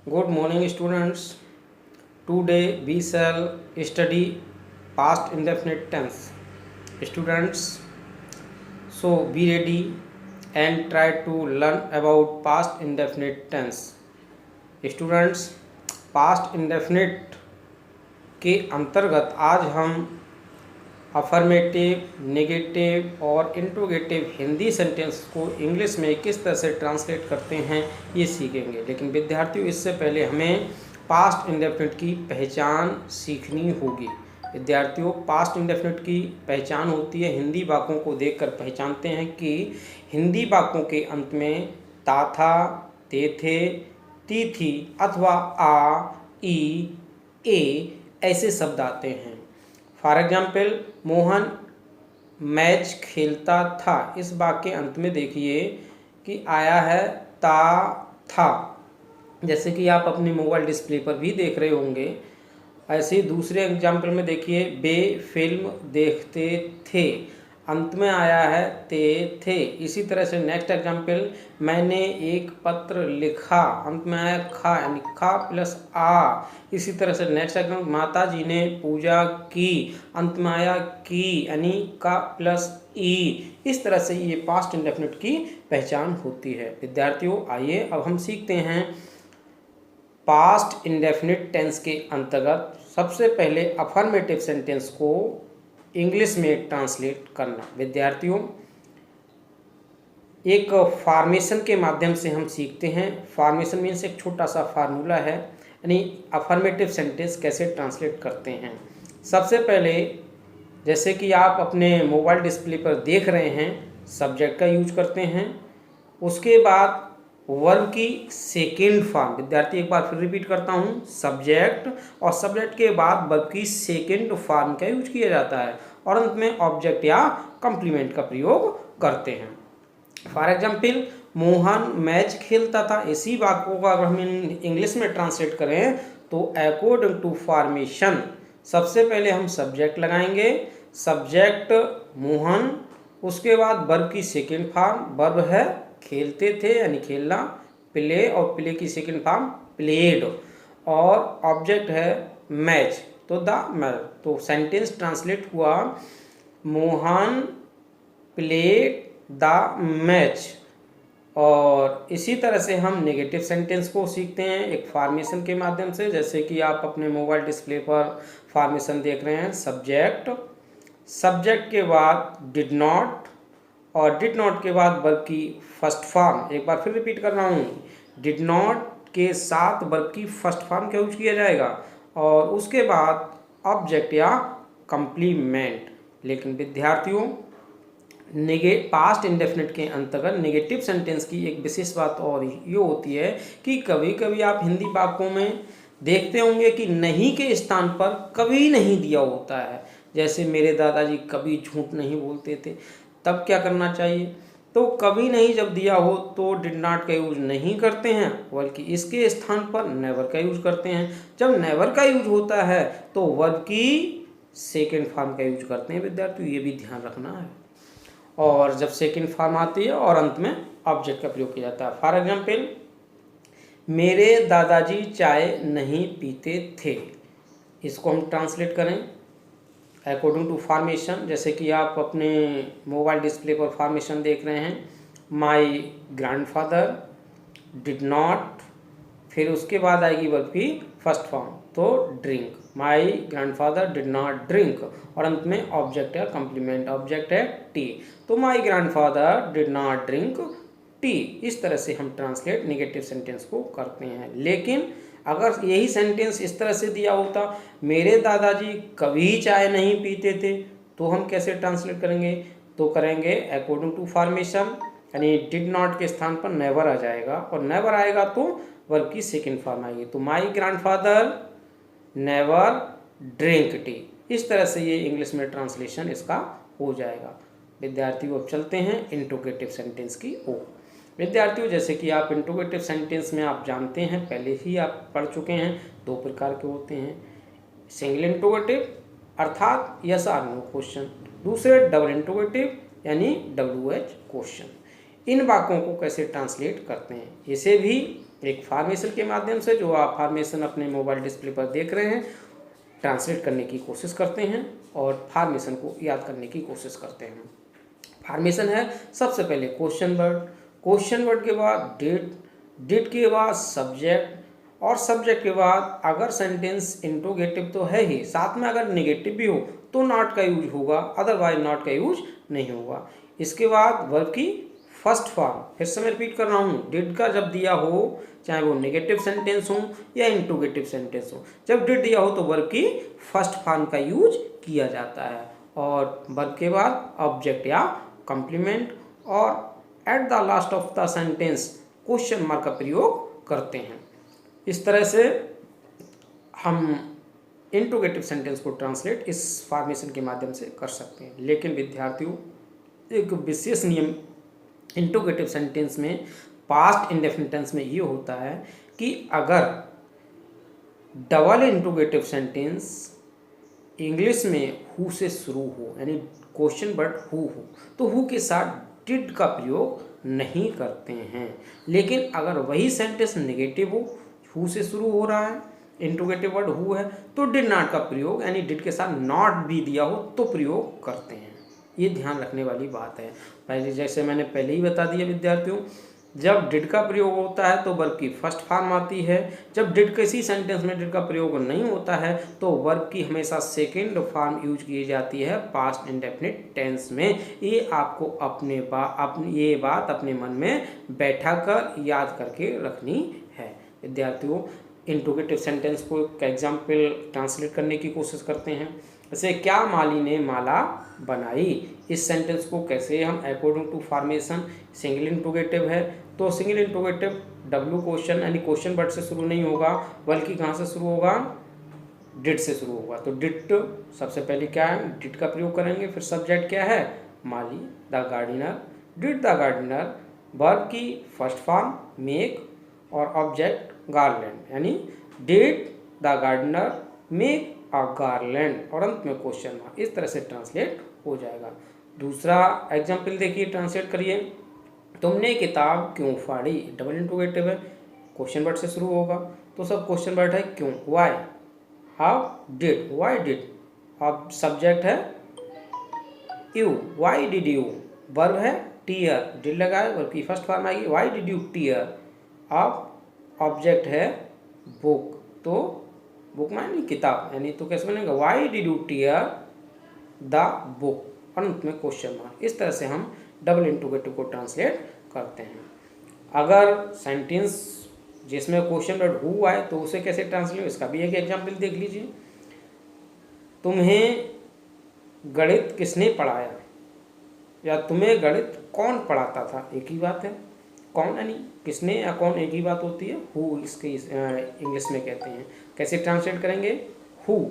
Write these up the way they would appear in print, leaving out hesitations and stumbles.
Good morning, students. Today we shall study past indefinite tense. Students, so be ready and try to learn about past indefinite tense. Students, past indefinite के अंतर्गत आज हम affirmative, negative और interrogative Hindi sentence को English में किस तरह से ट्रांसलेट करते हैं ये सीखेंगे। लेकिन विद्यार्थियों, इससे पहले हमें पास्ट इंडेफिनिट की पहचान सीखनी होगी। विद्यार्थियों, पास्ट इंडेफिनिट की पहचान होती है, हिंदी वाक्यों को देखकर पहचानते हैं कि हिंदी वाक्यों के अंत में ता था, ते थे, ती थी अथवा आ, ई, ए ऐसे शब्द आते हैं। फॉर एग्जाम्पल, मोहन मैच खेलता था। इस वाक्य के अंत में देखिए कि आया है ता था, जैसे कि आप अपने मोबाइल डिस्प्ले पर भी देख रहे होंगे। ऐसे ही दूसरे एग्जाम्पल में देखिए, वे फिल्म देखते थे, अंत में आया है ते थे। इसी तरह से नेक्स्ट एग्जाम्पल, मैंने एक पत्र लिखा, अंत में आया खा, यानी खा प्लस आ। इसी तरह से नेक्स्ट एग्जाम्पल, माता जी ने पूजा की, अंत में आया की, यानी का प्लस ई। इस तरह से ये पास्ट इंडेफिनिट की पहचान होती है। विद्यार्थियों, आइए अब हम सीखते हैं पास्ट इंडेफिनिट टेंस के अंतर्गत सबसे पहले अफर्मेटिव सेंटेंस को इंग्लिश में ट्रांसलेट करना। विद्यार्थियों, एक फॉर्मेशन के माध्यम से हम सीखते हैं। फॉर्मेशन मीन्स एक छोटा सा फार्मूला है, यानी अफर्मेटिव सेंटेंस कैसे ट्रांसलेट करते हैं। सबसे पहले, जैसे कि आप अपने मोबाइल डिस्प्ले पर देख रहे हैं, सब्जेक्ट का यूज करते हैं। उसके बाद वर्ब की सेकेंड फॉर्म, विद्यार्थी एक बार फिर रिपीट करता हूँ, सब्जेक्ट, और सब्जेक्ट के बाद वर्ब की सेकेंड फॉर्म का यूज किया जाता है, और अंत में ऑब्जेक्ट या कंप्लीमेंट का प्रयोग करते हैं। फॉर एग्जाम्पल, मोहन मैच खेलता था। इसी वाक्यों को अगर हम इंग्लिश में ट्रांसलेट करें तो अकॉर्डिंग टू फॉर्मेशन, सबसे पहले हम सब्जेक्ट लगाएंगे, सब्जेक्ट मोहन, उसके बाद वर्ब की सेकेंड फॉर्म, वर्ब है खेलते थे यानी खेलना, प्ले, और प्ले की सेकेंड फॉर्म प्लेड, और ऑब्जेक्ट है मैच, तो द मैच। तो सेंटेंस ट्रांसलेट हुआ, मोहन प्लेड द मैच। और इसी तरह से हम नेगेटिव सेंटेंस को सीखते हैं एक फॉर्मेशन के माध्यम से, जैसे कि आप अपने मोबाइल डिस्प्ले पर फॉर्मेशन देख रहे हैं। सब्जेक्ट, सब्जेक्ट के बाद डिड नॉट, और डिड नॉट के बाद वर्ब की फर्स्ट फॉर्म। एक बार फिर रिपीट कर रहा हूँ, डिड नॉट के साथ वर्ब की फर्स्ट फॉर्म का यूज किया जाएगा, और उसके बाद ऑब्जेक्ट या कंप्लीमेंट। लेकिन विद्यार्थियों, पास्ट इंडेफिनिट के अंतर्गत नेगेटिव सेंटेंस की एक विशेष बात और ये होती है कि कभी कभी आप हिंदी वाक्यों में देखते होंगे कि नहीं के स्थान पर कभी नहीं दिया होता है। जैसे मेरे दादाजी कभी झूठ नहीं बोलते थे, तब क्या करना चाहिए? तो कभी नहीं जब दिया हो तो डिड नॉट का यूज नहीं करते हैं, बल्कि इसके स्थान पर नेवर का यूज करते हैं। जब नेवर का यूज होता है तो वर्ब की सेकेंड फॉर्म का यूज करते हैं। विद्यार्थियों, ये भी ध्यान रखना है। और जब सेकेंड फॉर्म आती है और अंत में ऑब्जेक्ट का प्रयोग किया जाता है। फॉर एग्जाम्पल, मेरे दादाजी चाय नहीं पीते थे। इसको हम ट्रांसलेट करें अकॉर्डिंग टू फॉर्मेशन, जैसे कि आप अपने मोबाइल डिस्प्ले पर फॉर्मेशन देख रहे हैं। माई ग्रैंडफादर डिड नॉट, फिर उसके बाद आएगी वर्ब की फर्स्ट फॉर्म, तो drink. My grandfather did not drink, और अंत में ऑब्जेक्ट है कंप्लीमेंट, ऑब्जेक्ट है टी। तो माई grandfather did not drink tea. इस तरह से हम ट्रांसलेट नेगेटिव सेंटेंस को करते हैं। लेकिन अगर यही सेंटेंस इस तरह से दिया होता, मेरे दादाजी कभी चाय नहीं पीते थे, तो हम कैसे ट्रांसलेट करेंगे? तो करेंगे अकॉर्डिंग टू फॉर्मेशन, यानी डिड नॉट के स्थान पर नेवर आ जाएगा, और नेवर आएगा तो वर्ब की सेकेंड फॉर्म आएगी। तो माई ग्रैंडफादर नेवर ड्रिंक टी। इस तरह से ये इंग्लिश में ट्रांसलेशन इसका हो जाएगा। विद्यार्थियों, अब चलते हैं इंट्रोगेटिव सेंटेंस की ओर। विद्यार्थियों, जैसे कि आप इंट्रोगेटिव सेंटेंस में आप जानते हैं, पहले ही आप पढ़ चुके हैं, दो प्रकार के होते हैं। सिंगल इंट्रोगेटिव अर्थात यस आर नो क्वेश्चन, दूसरे डबल इंट्रोगेटिव यानी WH क्वेश्चन। इन वाक्यों को कैसे ट्रांसलेट करते हैं, इसे भी एक फार्मेशन के माध्यम से, जो आप फार्मेशन अपने मोबाइल डिस्प्ले पर देख रहे हैं, ट्रांसलेट करने की कोशिश करते हैं और फार्मेशन को याद करने की कोशिश करते हैं। फार्मेशन है सबसे पहले क्वेश्चन वर्ड, क्वेश्चन वर्ड के बाद डिड, डिड के बाद सब्जेक्ट, और सब्जेक्ट के बाद अगर सेंटेंस इंट्रोगेटिव तो है ही, साथ में अगर नेगेटिव भी हो तो नॉट का यूज होगा, अदरवाइज नॉट का यूज नहीं होगा। इसके बाद वर्ब की फर्स्ट फॉर्म, फिर से मैं रिपीट कर रहा हूँ, डिड का जब दिया हो, चाहे वो नेगेटिव सेंटेंस हो या इंट्रोगेटिव सेंटेंस हो, जब डिड दिया हो तो वर्ब की फर्स्ट फॉर्म का यूज किया जाता है, और वर्ब के बाद ऑब्जेक्ट या कॉम्प्लीमेंट, और at the last of the sentence question mark का प्रयोग करते हैं। इस तरह से हम इंट्रोगेटिव सेंटेंस को ट्रांसलेट इस फॉर्मेशन के माध्यम से कर सकते हैं। लेकिन विद्यार्थियों, एक विशेष नियम इंट्रोगेटिव सेंटेंस में, पास्ट इंडेफिनिट टेंस में ये होता है कि अगर डबल इंट्रोगेटिव सेंटेंस इंग्लिश में हु से शुरू हो, यानी क्वेश्चन वर्ड हु हो, तो हु के साथ डिड का प्रयोग नहीं करते हैं। लेकिन अगर वही सेंटेंस नेगेटिव हो, हु से शुरू हो रहा है, इंट्रोगेटिव वर्ड हु है, तो डिड नॉट का प्रयोग, यानी डिड के साथ नॉट भी दिया हो तो प्रयोग करते हैं। ये ध्यान रखने वाली बात है। पहले जैसे मैंने पहले ही बता दिया विद्यार्थियों, जब डिड का प्रयोग होता है तो वर्ब की फर्स्ट फॉर्म आती है। जब डिड किसी सेंटेंस में डिड का प्रयोग नहीं होता है तो वर्ब की हमेशा सेकंड फॉर्म यूज की जाती है पास्ट इंडेफिनिट टेंस में। ये आपको ये बात अपने मन में बैठा कर याद करके रखनी है। विद्यार्थियों, इंट्रोगेटिव सेंटेंस को एक एग्जाम्पल ट्रांसलेट करने की कोशिश करते हैं। जैसे, क्या माली ने माला बनाई, इस सेंटेंस को कैसे हम according to formation, single interrogative है तो सिंगल इंट्रोगेटिव डब्ल्यू क्वेश्चन, यानी क्वेश्चन वर्ड से शुरू नहीं होगा, बल्कि कहाँ से शुरू होगा, डिड से शुरू होगा। तो डिड सबसे पहले क्या है, डिड का प्रयोग करेंगे। फिर सब्जेक्ट क्या है, माली, the gardener, did the gardener, verb की फर्स्ट फॉर्म मेक, और ऑब्जेक्ट गार्लैंड, यानी did the gardener make a garland, और अंत में क्वेश्चन मार्क। इस तरह से ट्रांसलेट हो जाएगा। दूसरा एग्जाम्पल देखिए, ट्रांसलेट करिए। तुमने किताब क्यों फाड़ी, डबल इंट्रोगेटिव है, क्वेश्चन वर्ड से शुरू होगा, तो सब क्वेश्चन वर्ड है क्यों, why, how, did, why did, अब सब्जेक्ट है you, why did you, verb है टीयर, डिड लगा है, वर्ब की फर्स्ट फॉर्म आएगी, वाई डिड यू टीयर, अब ऑब्जेक्ट है बुक, तो बुक मानी किताब, यानी तो कैसे बनेगा, why did you tear the book, अंत में क्वेश्चन मार्क। इस तरह से हम डबल इंट्रोगेटिव को ट्रांसलेट करते हैं। अगर सेंटेंस जिसमें क्वेश्चन वर्ड हु आए तो उसे कैसे ट्रांसलेट, इसका भी एक एग्जाम्पल देख लीजिए। तुम्हें गणित किसने पढ़ाया, या तुम्हें गणित कौन पढ़ाता था, एक ही बात है। कौन यानी किसने या कौन एक ही बात होती है, हु इसके इंग्लिश में कहते हैं। कैसे ट्रांसलेट करेंगे, हु,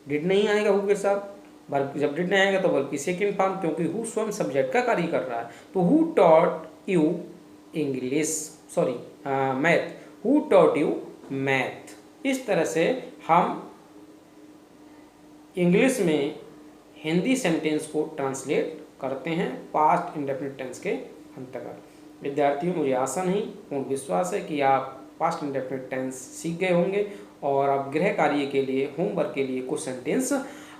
डिड नहीं आएगा हु के साथ, वर्ब जब डिड नहीं आएगा तो वर्ब की सेकंड फॉर्म, क्योंकि हु स्वयं सब्जेक्ट का कार्य कर रहा है। तो who taught you English, sorry math, who taught you math. इस तरह से हम इंग्लिश में हिंदी सेंटेंस को ट्रांसलेट करते हैं पास्ट इंडेफिनिट टेंस के अंतर्गत। विद्यार्थियों, मुझे आशा नहीं पूर्ण विश्वास है कि आप पास्ट इंडेफिनिट टेंस सीख गए होंगे और आप गृह कार्य के लिए, होमवर्क के लिए कुछ सेंटेंस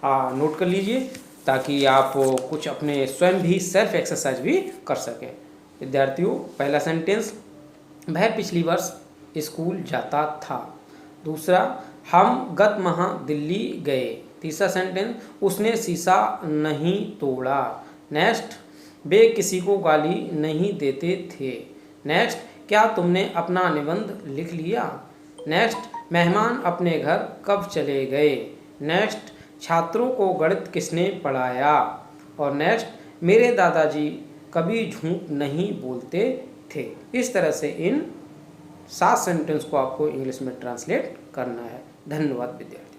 नोट कर लीजिए, ताकि आप कुछ अपने स्वयं भी सेल्फ एक्सरसाइज भी कर सकें। विद्यार्थियों, पहला सेंटेंस, वह पिछली वर्ष स्कूल जाता था। दूसरा, हम गत माह दिल्ली गए। तीसरा सेंटेंस, उसने शीशा नहीं तोड़ा। नेक्स्ट, वे किसी को गाली नहीं देते थे। नेक्स्ट, क्या तुमने अपना निबंध लिख लिया। नेक्स्ट, मेहमान अपने घर कब चले गए। नेक्स्ट, छात्रों को गणित किसने पढ़ाया। और नेक्स्ट, मेरे दादाजी कभी झूठ नहीं बोलते थे। इस तरह से इन 7 सेंटेंस को आपको इंग्लिश में ट्रांसलेट करना है। धन्यवाद विद्यार्थी।